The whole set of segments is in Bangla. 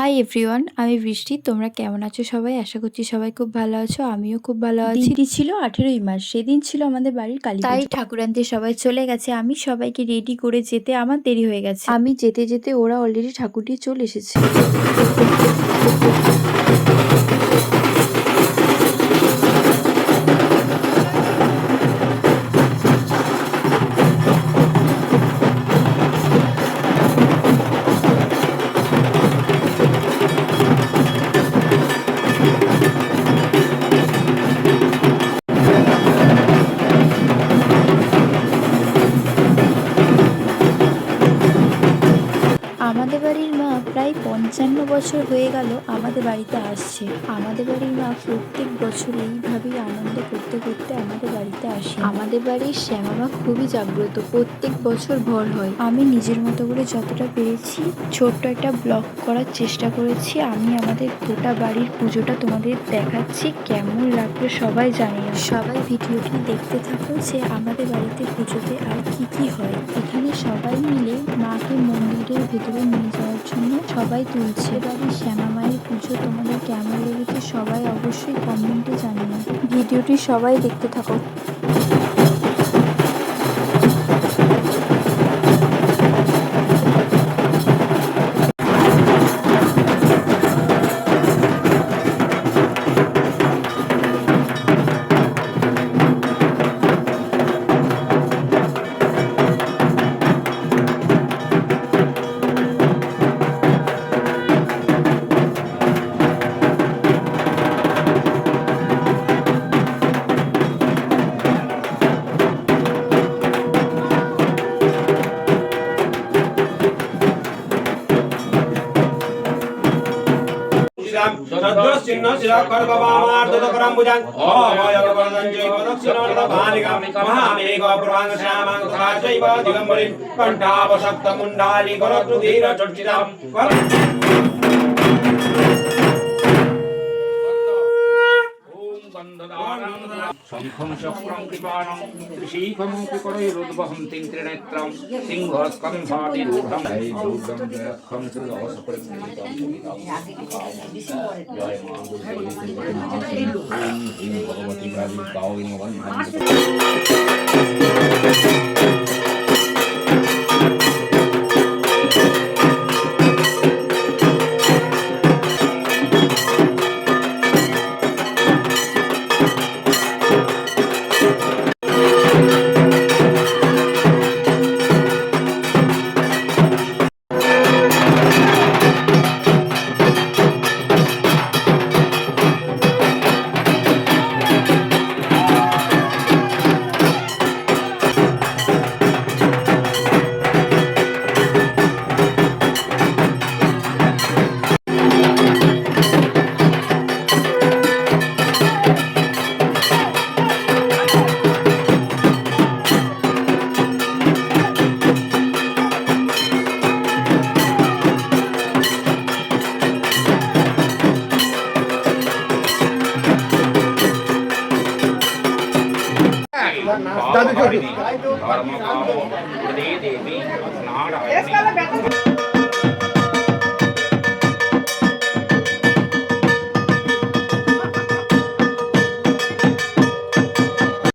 হাই এভরিওয়ান, আমি বৃষ্টি। তোমরা কেমন আছো সবাই? আশা করছি সবাই খুব ভালো আছো। আমিও খুব ভালো আছি। দিনটি ছিল 18ই মার্চ। সেদিন ছিল আমাদের বাড়ির কালী পুজো। তাই ঠাকুর আনতে সবাই চলে গেছে। আমি সবাইকে রেডি করে যেতে আমার দেরি হয়ে গেছে। আমি যেতে যেতে ওরা অলরেডি ঠাকুর নিয়ে চলে এসেছে। আমাদের বাড়ির মা প্রায় 55 বছর হয়ে গেল আমাদের বাড়িতে আসছে। আমাদের বাড়ির মা প্রত্যেক বছর এইভাবেই আনন্দ করতে করতে আমাদের বাড়িতে আসে। আমাদের বাড়ির শ্যামা মা খুবই জাগ্রত, প্রত্যেক বছর ভর হয়। আমি নিজের মতো করে যতটা পেরেছি ছোট্ট একটা ব্লগ করার চেষ্টা করেছি। আমি আমাদের গোটা বাড়ির পুজোটা তোমাদের দেখাচ্ছি। কেমন লাগলো সবাই জানিও। সবাই ভিডিওটি দেখতে থাকো যে আমাদের বাড়িতে পুজোতে আর কি হয়। এখানে সবাই মিলে মাকে মন্দিরের ভেতরে নিয়ে যাওয়ার জন্য সবাই তুলছে। বাড়ির শ্যামা মায়ের পুজো তোমাদের কেমন লেগেছে সবাই অবশ্যই কমেন্টে জানিও। ভিডিওটি সবাই দেখতে থাকো। शंखं चक्रं कृपाणं त्रिशीकमपि करैरुद्वहन्तीं त्रिनेत्रं सिंहस्कन्धातिरूढं खं जय मां भगवती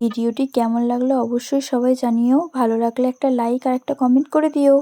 ভিডিওটি কেমন লাগলো অবশ্যই সবাই জানিও। ভালো লাগলে একটা লাইক আর একটা কমেন্ট করে দিও।